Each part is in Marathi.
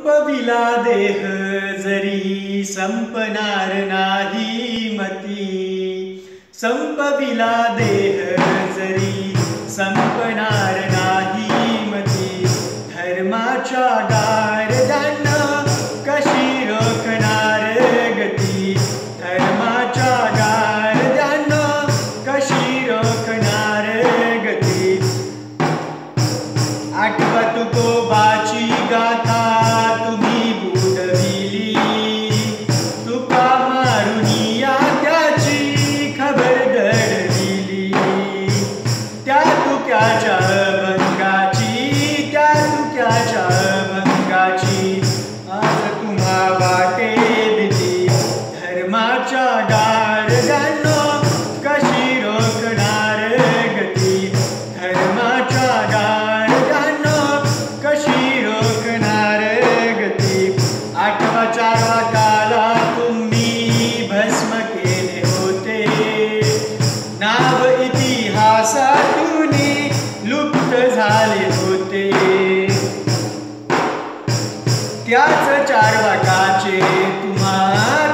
संपविला देह जरी संपणार नाही मती। संपविला देह जरी संपणार नाही मती। धर्माच्या गारदांना कशी रोखणार गती। धर्माच्या गारदांना कशी रोखणार गती। आठवा तुकोबाची गाथा तुम्ही बुडविली। तुका मारुनिया त्याची खबर दडविली। त्या तुक्याच्या भंगाची, त्या तुक्याच्या भंगाची आज तुम्हा वाटे दिली। धर्माच्या गारदांना कशी रोखणार गती। धर्माच्या आठवा चारवा काला तुम्ही भस्म केले होते। नाव इतिहासातून लुप्त झाले होते। त्याच चारवाकाचे तुम्हा,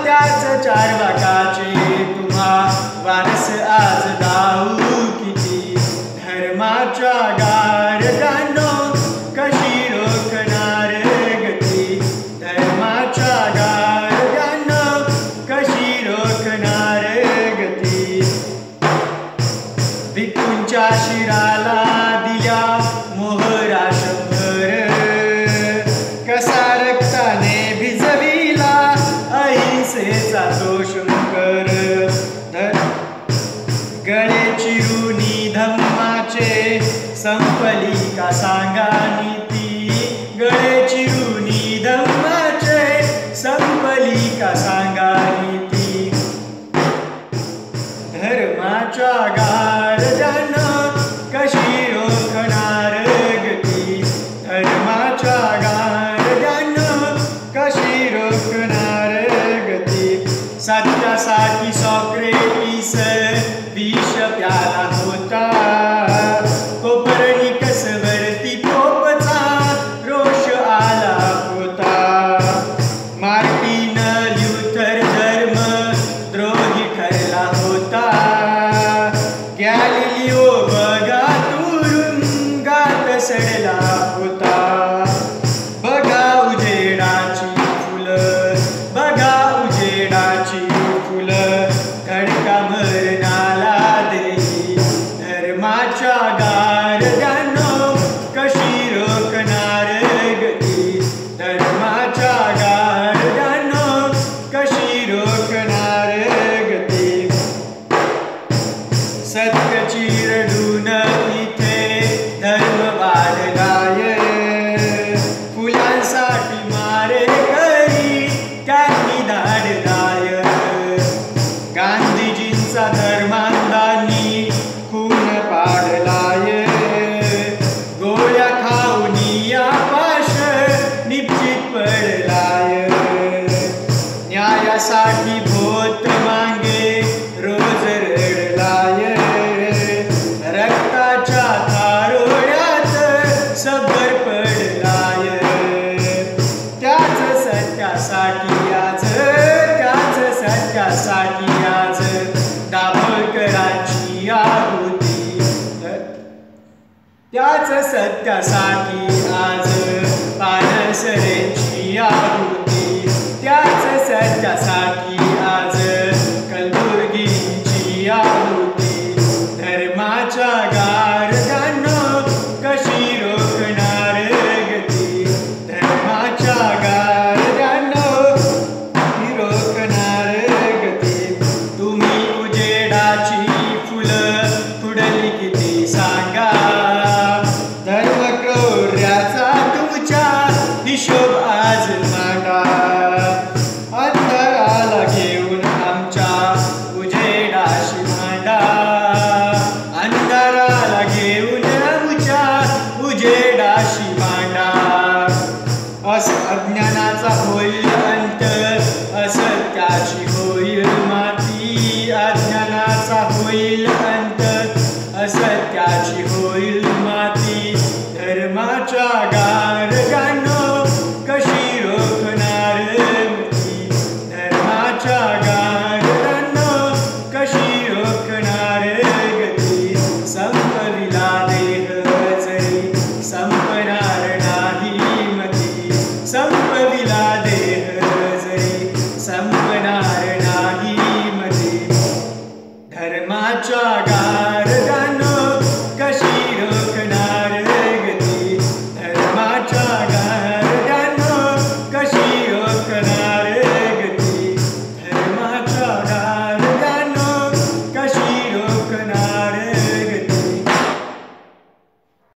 त्याच चारवाकाचे तुम्हा वारस आज दाऊ किती। धर्माच्या गारदांना कशी रोखणार गती। धर्माच्या गारदांना कशी रोखणार गती। भिक्खूंच्या शिराला दिल्या मोहरा शंभर। कसा रक्ताने भिजविला अहिंसेचा तो शंकर। गळे चिरुनी धम्माचे संपली का सांगा नीती। गळे चिरुनी धम्माचे संपली का सांगा नीती। धर्माच्या गारदांना कशी रोखणार गती। धर्माच्या गारदांना कशी रोखणार गती। सत्यासाठी सॉक्रेटिस विष प्याला होता। कोपर्निकस वरती पोपचा रोष आला होता। मार्टिन ल्यूथर धर्म द्रोही ठरला होता। गॅलिलिओ बघा तुरुंगात सडला होता। बघा उजेडाची फुलं, बघा उजेडाची फुलं धडका मरणाला देई। धर्माच्या गारदांना कशी रोखणार गती। धर्माच्या गारदांना कशी रोखणार गती। सत्य चिरडून इथे धर्म वाढलाय। फुलांसाठी मारे करी त्यांनी धाडलाय। गांधीजींचा धर्मांधांनी खून पाडलाय। गोळ्या खाऊन या पाश निश्चित पडलाय। न्यायासाठी भोत मागे रोज रडलाय। रक्ताच्या थारोड्यात सबर पडलाय। त्याच सत्यासाठी आज, त्याच सत्यासाठी आज दाभोळकरांची आहुती। त्याच सत्यासाठी आज पानसरेंची आहुती। त्याच सत्यासाठी आज कलबुर्गींची आहुती। धर्माच्या गारदांना कशी रोखणार गती। धर्माच्या गारदांना रोखणार गती। तुम्ही उजेडाची फुलं फुडली किती सांगा। धर्मक्रौर्याचा तुमच्या हिशोब आज मांडा। अंधाराला घेऊन आमच्या उजेडाशी भांडा। अंधाराला घेऊन आमच्या उजेडाशी भांडा। असं अज्ञाना